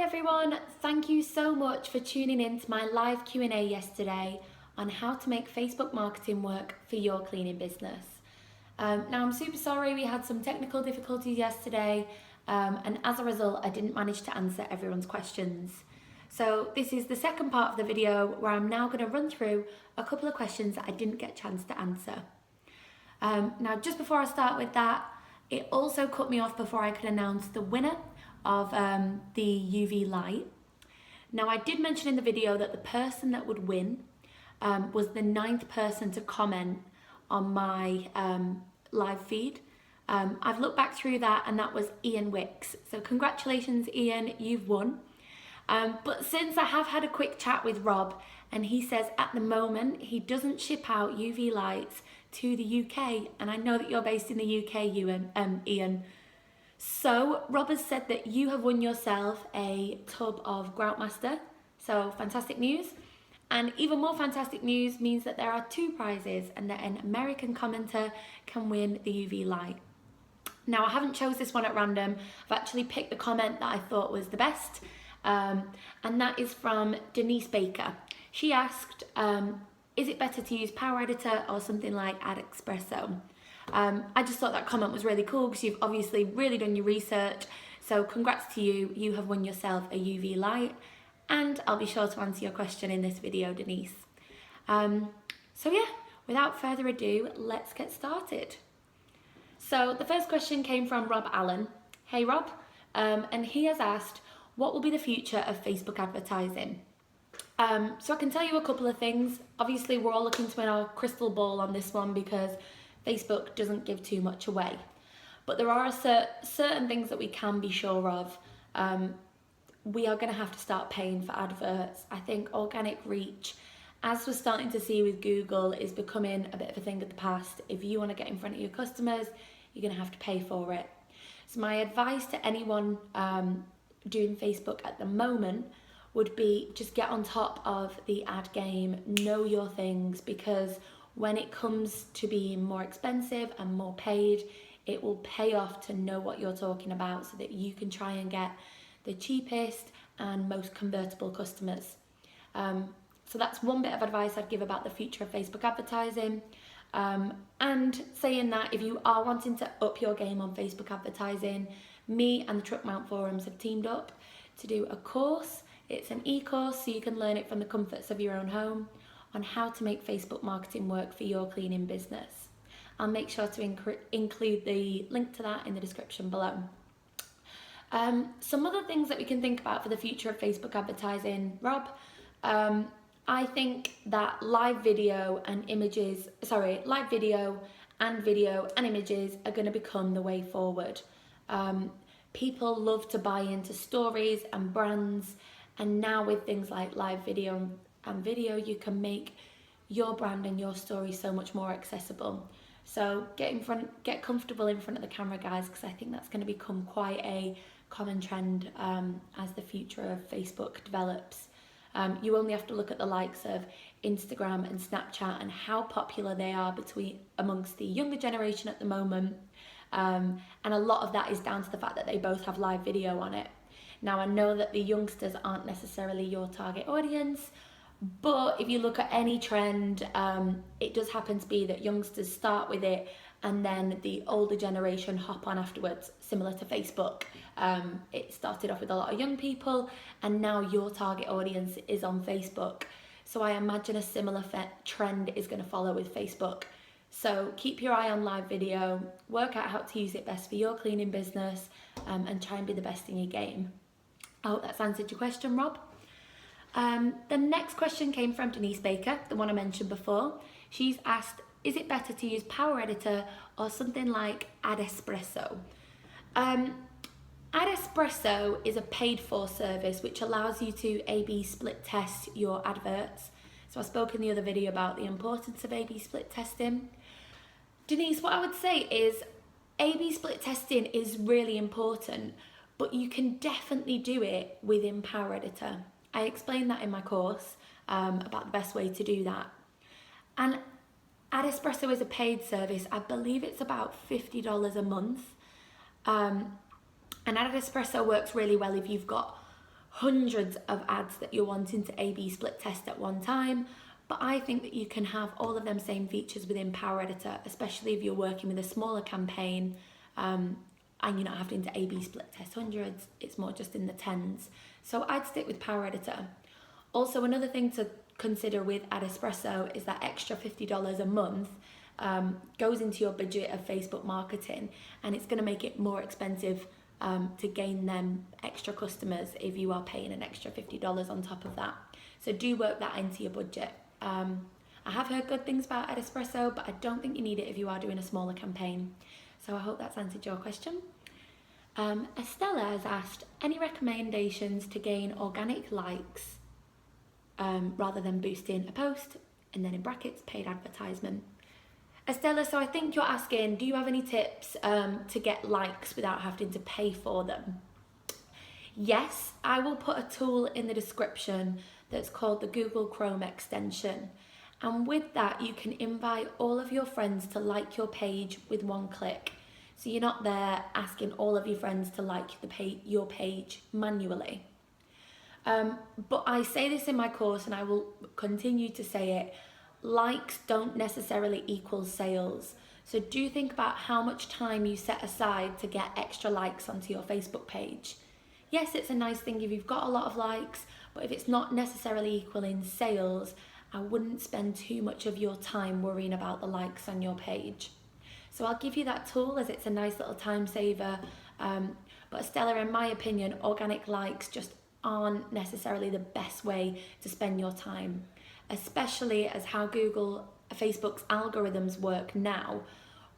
everyone, thank you so much for tuning in to my live Q&A yesterday on how to make Facebook marketing work for your cleaning business. Now I'm super sorry we had some technical difficulties yesterday and as a result I didn't manage to answer everyone's questions. So this is the second part of the video where I'm now going to run through a couple of questions that I didn't get a chance to answer. Now just before I start with that, it also cut me off before I could announce the winner of the UV light. Now I did mention in the video that the person that would win was the 9th person to comment on my live feed. I've looked back through that and that was Ian Wicks. So congratulations Ian, you've won. But since I have had a quick chat with Rob and he says at the moment he doesn't ship out UV lights to the UK, and I know that you're based in the UK, Ian. So Rob has said that you have won yourself a tub of Groutmaster, so fantastic news. And even more fantastic news means that there are 2 prizes and that an American commenter can win the UV light. Now I haven't chose this one at random, I've actually picked the comment that I thought was the best, and that is from Denise Baker. She asked, is it better to use Power Editor or something like Espresso? I just thought that comment was really cool because you've obviously really done your research. So congrats to you, you have won yourself a UV light, and I'll be sure to answer your question in this video, Denise. So yeah, without further ado, let's get started. So the first question came from Rob Allen. Hey Rob, and he has asked, what will be the future of Facebook advertising? So I can tell you a couple of things. Obviously we're all looking to win our crystal ball on this one because Facebook doesn't give too much away. But there are certain things that we can be sure of. We are going to have to start paying for adverts. I think organic reach, as we're starting to see with Google, is becoming a bit of a thing of the past. If you want to get in front of your customers, you're going to have to pay for it. So my advice to anyone doing Facebook at the moment would be just get on top of the ad game, know your things, because when it comes to being more expensive and more paid, it will pay off to know what you're talking about so that you can try and get the cheapest and most convertible customers. So that's one bit of advice I'd give about the future of Facebook advertising. And saying that, if you are wanting to up your game on Facebook advertising, me and the Truck Mount Forums have teamed up to do a course. It's an e-course so you can learn it from the comforts of your own home on how to make Facebook marketing work for your cleaning business. I'll make sure to include the link to that in the description below. Some other things that we can think about for the future of Facebook advertising, Rob. I think that live video and images are going to become the way forward. People love to buy into stories and brands, and now with things like live video and video, you can make your brand and your story so much more accessible. So get comfortable in front of the camera, guys, because I think that's going to become quite a common trend as the future of Facebook develops. You only have to look at the likes of Instagram and Snapchat and how popular they are amongst the younger generation at the moment. And a lot of that is down to the fact that they both have live video on it. Now I know that the youngsters aren't necessarily your target audience, but if you look at any trend, it does happen to be that youngsters start with it and then the older generation hop on afterwards, similar to Facebook. It started off with a lot of young people and now your target audience is on Facebook. So I imagine a similar trend is going to follow with Facebook. So keep your eye on live video, work out how to use it best for your cleaning business, and try and be the best in your game. I hope that's answered your question, Rob. The next question came from Denise Baker, the one I mentioned before. She's asked, is it better to use Power Editor or something like Espresso? Espresso is a paid for service which allows you to A/B split test your adverts. So I spoke in the other video about the importance of A/B split testing. Denise, what I would say is A/B split testing is really important, but you can definitely do it within Power Editor. I explained that in my course about the best way to do that. And Espresso is a paid service. I believe it's about $50 a month. And Espresso works really well if you've got hundreds of ads that you're wanting to A/B split test at one time, but I think that you can have all of them same features within Power Editor, especially if you're working with a smaller campaign and you're not having to A/B split test hundreds, it's more just in the tens. So I'd stick with Power Editor. Also, another thing to consider with Espresso is that extra $50 a month goes into your budget of Facebook marketing, and it's going to make it more expensive to gain them extra customers if you are paying an extra $50 on top of that. So do work that into your budget. I have heard good things about Espresso, but I don't think you need it if you are doing a smaller campaign. So I hope that's answered your question. Estella has asked, any recommendations to gain organic likes rather than boosting a post, and then in brackets, paid advertisement. Estella, so I think you're asking, do you have any tips to get likes without having to pay for them? Yes, I will put a tool in the description that's called the Google Chrome extension. And with that, you can invite all of your friends to like your page with one click. So you're not there asking all of your friends to like your page manually. But I say this in my course, and I will continue to say it, likes don't necessarily equal sales. So do think about how much time you set aside to get extra likes onto your Facebook page. Yes, it's a nice thing if you've got a lot of likes, but if it's not necessarily equaling sales, I wouldn't spend too much of your time worrying about the likes on your page. So I'll give you that tool as it's a nice little time saver. But Stella, in my opinion, organic likes just aren't necessarily the best way to spend your time, especially as how Facebook's algorithms work now.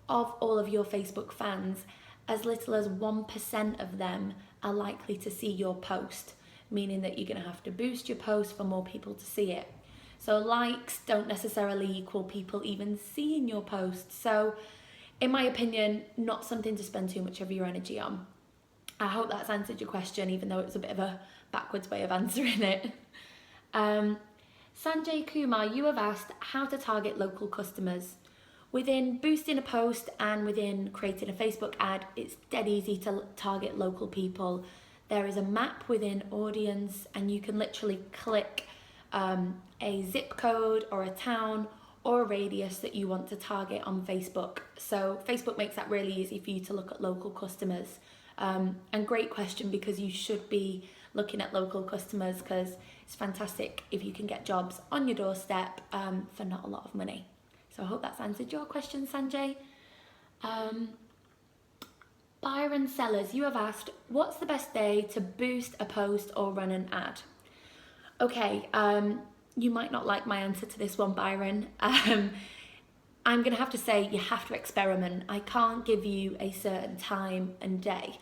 Of all of your Facebook fans, as little as 1% of them are likely to see your post, meaning that you're going to have to boost your post for more people to see it. So likes don't necessarily equal people even seeing your post. So in my opinion, not something to spend too much of your energy on. I hope that's answered your question, even though it's a bit of a backwards way of answering it. Sanjay Kumar, you have asked how to target local customers. Within boosting a post and within creating a Facebook ad, it's dead easy to target local people. There is a map within audience, and you can literally click a zip code or a town or a radius that you want to target on Facebook. So Facebook makes that really easy for you to look at local customers. And great question, because you should be looking at local customers, because it's fantastic if you can get jobs on your doorstep for not a lot of money. So I hope that's answered your question, Sanjay. Byron Sellers, you have asked, what's the best day to boost a post or run an ad? Okay, you might not like my answer to this one, Byron. I'm going to have to say you have to experiment. I can't give you a certain time and day.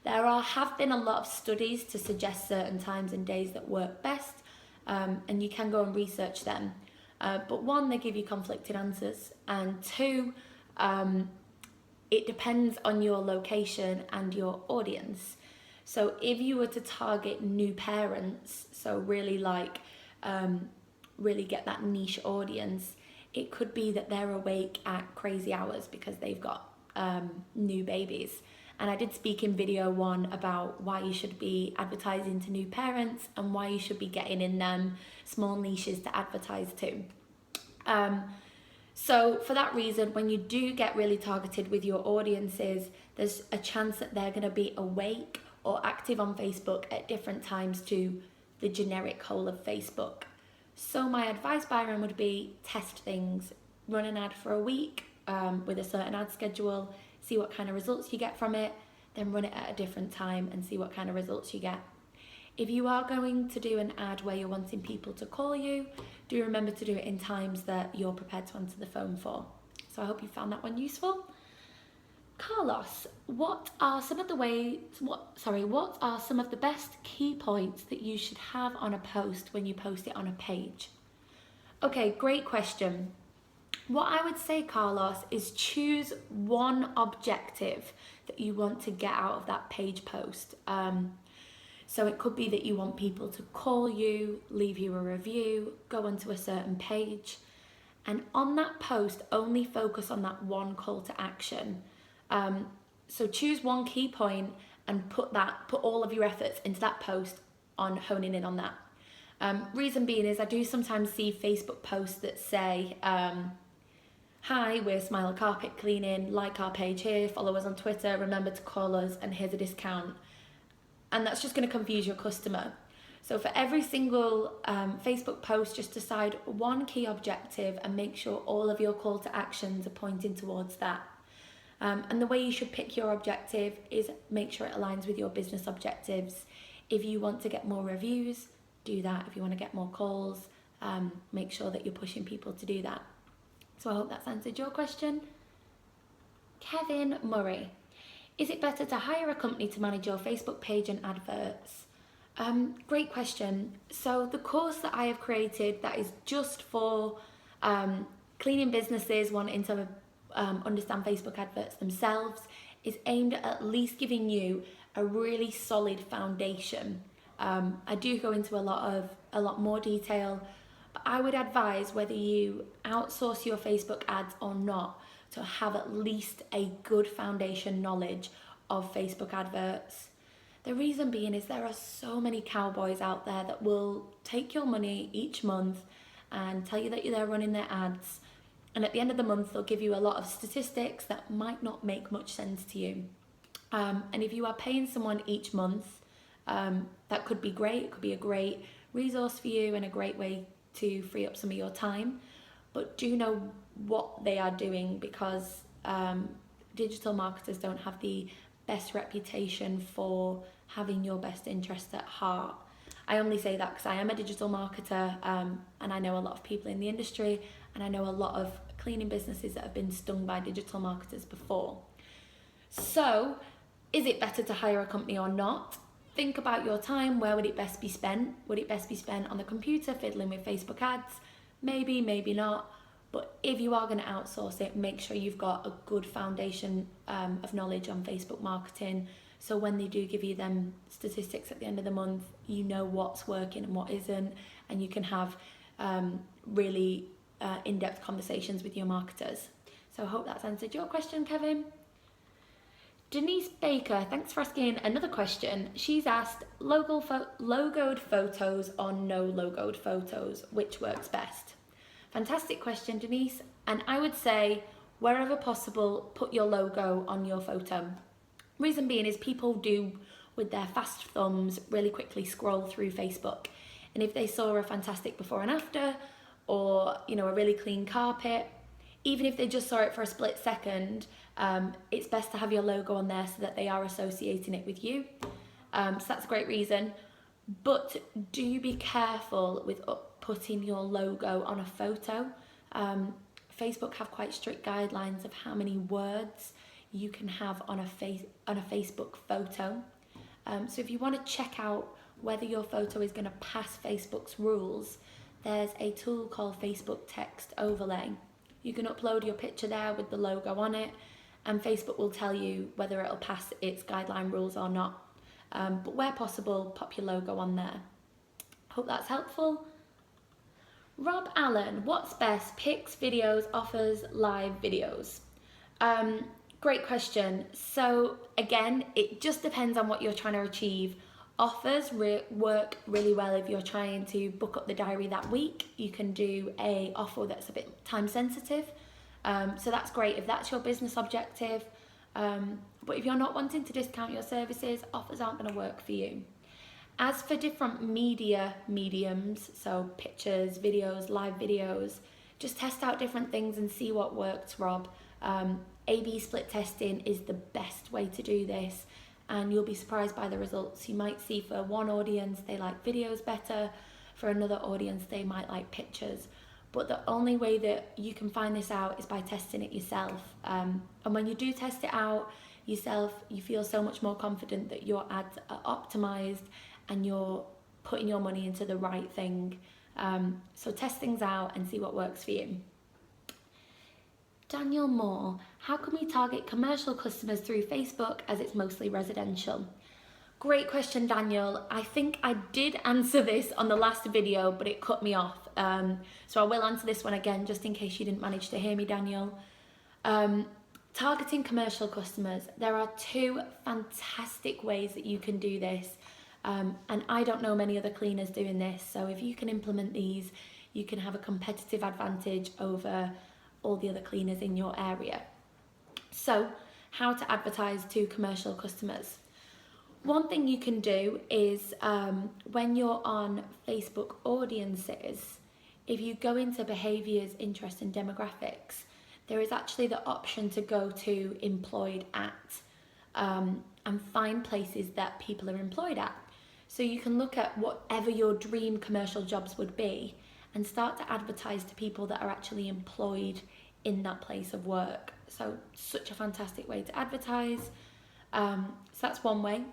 There have been a lot of studies to suggest certain times and days that work best, and you can go and research them. But one, they give you conflicting answers, and two, it depends on your location and your audience. So if you were to target new parents, so really really get that niche audience, it could be that they're awake at crazy hours because they've got new babies. And I did speak in video 1 about why you should be advertising to new parents and why you should be getting in them small niches to advertise to. So for that reason, when you do get really targeted with your audiences, there's a chance that they're going to be awake or active on Facebook at different times to the generic whole of Facebook. So my advice, Byron, would be test things. Run an ad for a week with a certain ad schedule, see what kind of results you get from it, then run it at a different time and see what kind of results you get. If you are going to do an ad where you're wanting people to call you, do remember to do it in times that you're prepared to answer the phone for. So I hope you found that one useful. Carlos, what are some of the best key points that you should have on a post when you post it on a page? Okay, great question. What I would say, Carlos, is choose one objective that you want to get out of that page post. So it could be that you want people to call you, leave you a review, go onto a certain page, and on that post, only focus on that one call to action. So choose one key point and put all of your efforts into that post on honing in on that. Reason being is I do sometimes see Facebook posts that say, hi, we're Smile Carpet Cleaning, like our page here, follow us on Twitter, remember to call us, and here's a discount. And that's just going to confuse your customer. So for every single Facebook post, just decide one key objective and make sure all of your call to actions are pointing towards that. And the way you should pick your objective is make sure it aligns with your business objectives. If you want to get more reviews, do that. If you want to get more calls, make sure that you're pushing people to do that. So I hope that's answered your question. Kevin Murray, is it better to hire a company to manage your Facebook page and adverts? Great question. So the course that I have created that is just for cleaning businesses wanting to understand Facebook adverts themselves is aimed at least giving you a really solid foundation. I do go into a lot more detail, but I would advise whether you outsource your Facebook ads or not to have at least a good foundation knowledge of Facebook adverts. The reason being is there are so many cowboys out there that will take your money each month and tell you that they're running their ads, and at the end of the month they'll give you a lot of statistics that might not make much sense to you. And if you are paying someone each month, that could be great. It could be a great resource for you and a great way to free up some of your time. But do know what they are doing, because digital marketers don't have the best reputation for having your best interest at heart. I only say that because I am a digital marketer, and I know a lot of people in the industry, and I know a lot of cleaning businesses that have been stung by digital marketers before. So, is it better to hire a company or not? Think about your time. Where would it best be spent? Would it best be spent on the computer fiddling with Facebook ads? Maybe, maybe not. But if you are going to outsource it, make sure you've got a good foundation of knowledge on Facebook marketing. So when they do give you them statistics at the end of the month, you know what's working and what isn't, and you can have really in-depth conversations with your marketers. So I hope that's answered your question, Kevin. Denise Baker, thanks for asking another question. She's asked, logoed photos or no logoed photos, which works best? Fantastic question, Denise. And I would say, wherever possible, put your logo on your photo. Reason being is people do, with their fast thumbs, really quickly scroll through Facebook. And if they saw a fantastic before and after, or a really clean carpet, even if they just saw it for a split second, it's best to have your logo on there so that they are associating it with you. So that's a great reason. But do be careful with putting your logo on a photo. Facebook have quite strict guidelines of how many words you can have on a Facebook photo. So if you want to check out whether your photo is going to pass Facebook's rules, there's a tool called Facebook Text Overlay. You can upload your picture there with the logo on it, and Facebook will tell you whether it'll pass its guideline rules or not. But where possible, pop your logo on there. Hope that's helpful. Rob Allen, what's best? Pics, videos, offers, live videos? Great question. So again, it just depends on what you're trying to achieve. Offers work really well if you're trying to book up the diary that week. You can do a offer that's a bit time sensitive. So that's great if that's your business objective. But if you're not wanting to discount your services, offers aren't going to work for you. As for different media mediums, so pictures, videos, live videos, just test out different things and see what works, Rob. A/B split testing is the best way to do this, and you'll be surprised by the results. You might see for one audience they like videos better, for another audience they might like pictures. But the only way that you can find this out is by testing it yourself. And when you do test it out yourself, you feel so much more confident that your ads are optimized and you're putting your money into the right thing. So test things out and see what works for you. Daniel Moore, how can we target commercial customers through Facebook as it's mostly residential? Great question, Daniel. I think I did answer this on the last video, but it cut me off. So I will answer this one again, just in case you didn't manage to hear me, Daniel. Targeting commercial customers. There are two fantastic ways that you can do this. And I don't know many other cleaners doing this, so if you can implement these, you can have a competitive advantage over all the other cleaners in your area. So, how to advertise to commercial customers. One thing you can do is when you're on Facebook audiences, if you go into behaviours, interests and demographics, there is actually the option to go to employed at and find places that people are employed at. So you can look at whatever your dream commercial jobs would be and start to advertise to people that are actually employed in that place of work. So such a fantastic way to advertise. So that's one way.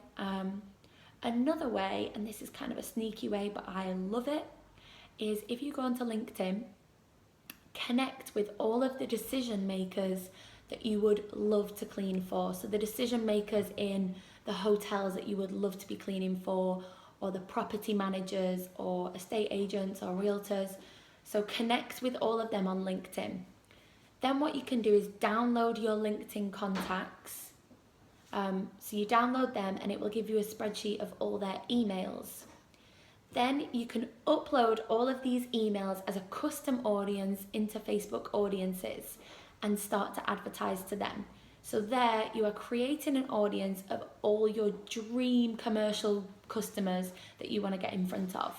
Another way, and this is kind of a sneaky way, but I love it, is if you go onto LinkedIn, connect with all of the decision makers that you would love to clean for. So the decision makers in the hotels that you would love to be cleaning for, or the property managers or estate agents or realtors. So connect with all of them on LinkedIn. Then what you can do is download your LinkedIn contacts. So you download them and it will give you a spreadsheet of all their emails. Then you can upload all of these emails as a custom audience into Facebook audiences and start to advertise to them. So there you are creating an audience of all your dream commercial customers that you want to get in front of.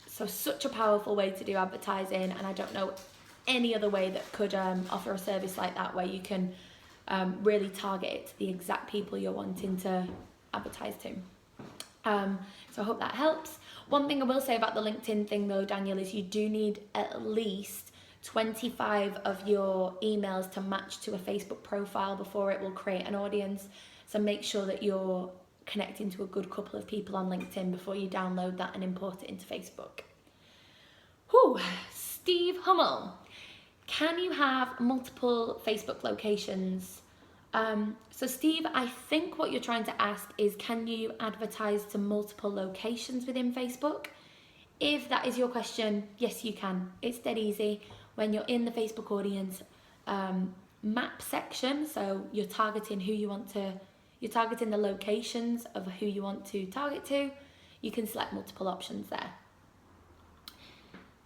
So such a powerful way to do advertising, and I don't know any other way that could offer a service like that where you can really target it to the exact people you're wanting to advertise to. So I hope that helps. One thing I will say about the LinkedIn thing though, Daniel, is you do need at least 25 of your emails to match to a Facebook profile before it will create an audience. So make sure that you're connecting to a good couple of people on LinkedIn before you download that and import it into Facebook. Whew. Steve Hummel, can you have multiple Facebook locations? So Steve, I think what you're trying to ask is, can you advertise to multiple locations within Facebook? If that is your question, yes you can. It's dead easy. When you're in the Facebook audience map section, so you're targeting you're targeting the locations of who you want to target to, you can select multiple options there.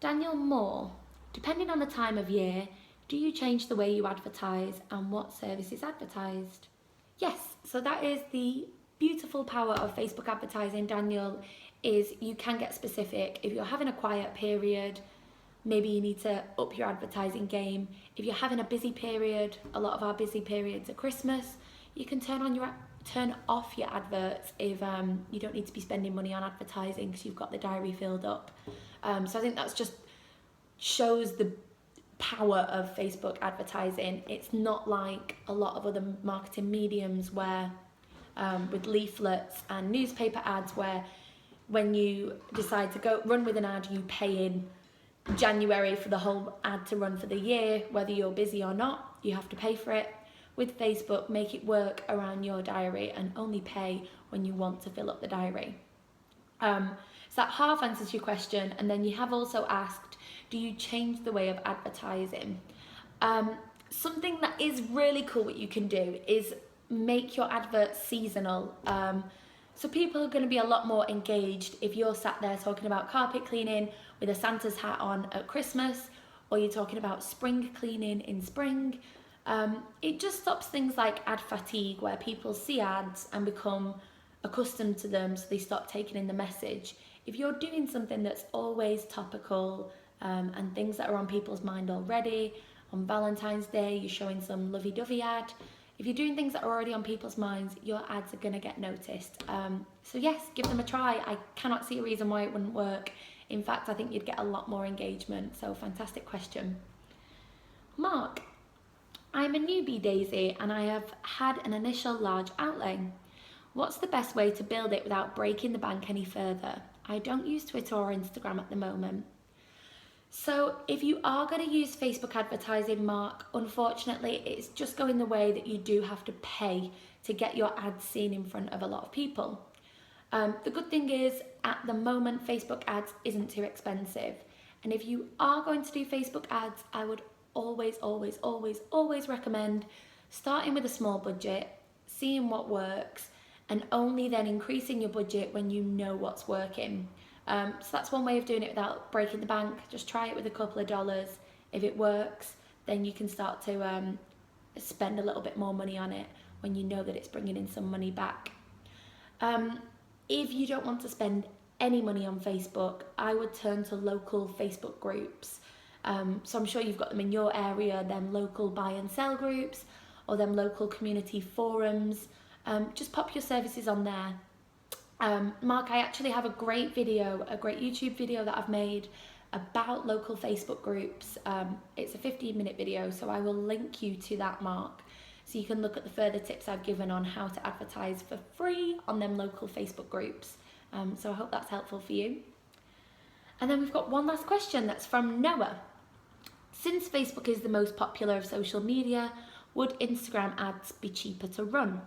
Daniel Moore, depending on the time of year, do you change the way you advertise and what service is advertised? Yes, so that is the beautiful power of Facebook advertising, Daniel, is you can get specific. If you're having a quiet period, maybe you need to up your advertising game. If you're having a busy period, a lot of our busy periods are Christmas, you can turn off your adverts if you don't need to be spending money on advertising because you've got the diary filled up. So I think that's just shows the power of Facebook advertising. It's not like a lot of other marketing mediums where with leaflets and newspaper ads, where when you decide to go run with an ad, you pay in January for the whole ad to run for the year, whether you're busy or not, you have to pay for it. With Facebook, make it work around your diary and only pay when you want to fill up the diary. So that half answers your question, and then you have also asked, do you change the way of advertising? Something that is really cool what you can do is make your adverts seasonal. So people are going to be a lot more engaged if you're sat there talking about carpet cleaning with a Santa's hat on at Christmas, or you're talking about spring cleaning in spring. It just stops things like ad fatigue, where people see ads and become accustomed to them, so they stop taking in the message. If you're doing something that's always topical and things that are on people's mind already, on Valentine's Day you're showing some lovey-dovey ad. If you're doing things that are already on people's minds, your ads are going to get noticed. So yes, give them a try. I cannot see a reason why it wouldn't work. In fact, I think you'd get a lot more engagement. So fantastic question. Mark, I'm a newbie, Daisy, and I have had an initial large outlay. What's the best way to build it without breaking the bank any further? I don't use Twitter or Instagram at the moment. So if you are going to use Facebook advertising, Mark, unfortunately, it's just going the way that you do have to pay to get your ads seen in front of a lot of people. The good thing is, at the moment, Facebook ads isn't too expensive. And if you are going to do Facebook ads, I would always recommend starting with a small budget, seeing what works, and only then increasing your budget when you know what's working. So that's one way of doing it without breaking the bank. Just try it with a couple of dollars. If it works, then you can start to spend a little bit more money on it when you know that it's bringing in some money back. If you don't want to spend any money on Facebook, I would turn to local Facebook groups. So I'm sure you've got them in your area, them local buy and sell groups, or them local community forums. Just pop your services on there. Mark, I actually have a great YouTube video that I've made about local Facebook groups. It's a 15-minute video, so I will link you to that, Mark, so you can look at the further tips I've given on how to advertise for free on them local Facebook groups. So I hope that's helpful for you. And then we've got one last question that's from Noah. Since Facebook is the most popular of social media, would Instagram ads be cheaper to run?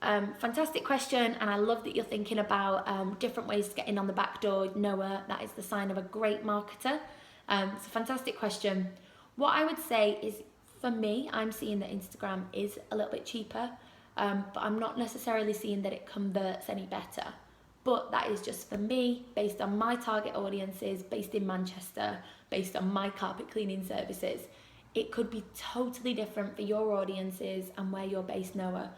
Fantastic question, and I love that you're thinking about different ways to get in on the back door, Noah. That is the sign of a great marketer. It's a fantastic question. What I would say is, for me, I'm seeing that Instagram is a little bit cheaper, but I'm not necessarily seeing that it converts any better. But that is just for me, based on my target audiences, based in Manchester, based on my carpet cleaning services. It could be totally different for your audiences and where you're based, Noah.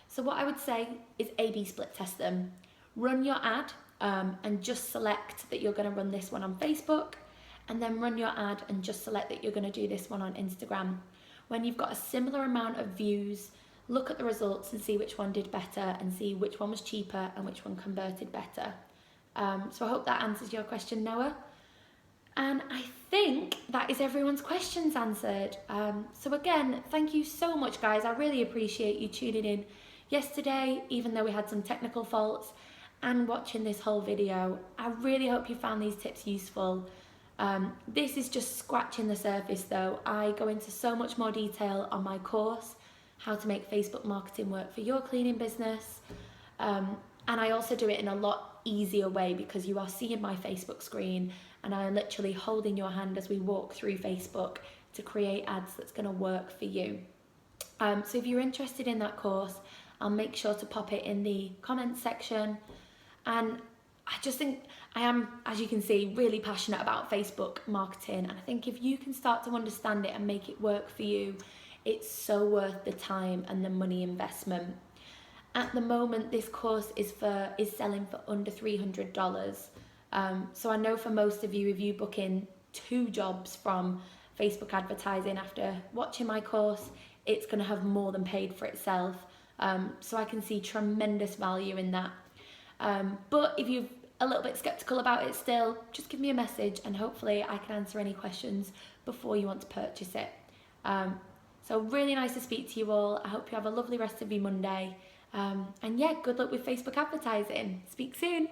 So what I would say is A/B split test them. Run your ad and just select that you're going to run this one on Facebook, and then run your ad and just select that you're going to do this one on Instagram. When you've got a similar amount of views, look at the results and see which one did better and see which one was cheaper and which one converted better. So I hope that answers your question, Noah. And I think that is everyone's questions answered. So again, thank you so much, guys. I really appreciate you tuning in yesterday, even though we had some technical faults, and watching this whole video. I really hope you found these tips useful. This is just scratching the surface though. I go into so much more detail on my course, How to Make Facebook Marketing Work for Your Cleaning Business. And I also do it in a lot easier way because you are seeing my Facebook screen and I am literally holding your hand as we walk through Facebook to create ads that's going to work for you. So if you're interested in that course, I'll make sure to pop it in the comments section. And I just think I am, as you can see, really passionate about Facebook marketing. And I think if you can start to understand it and make it work for you, it's so worth the time and the money investment. At the moment, this course is selling for under $300. So I know for most of you, if you book in 2 jobs from Facebook advertising after watching my course, it's going to have more than paid for itself. So I can see tremendous value in that. But if you're a little bit skeptical about it still, just give me a message and hopefully I can answer any questions before you want to purchase it. So really nice to speak to you all. I hope you have a lovely rest of your Monday. And yeah, good luck with Facebook advertising. Speak soon.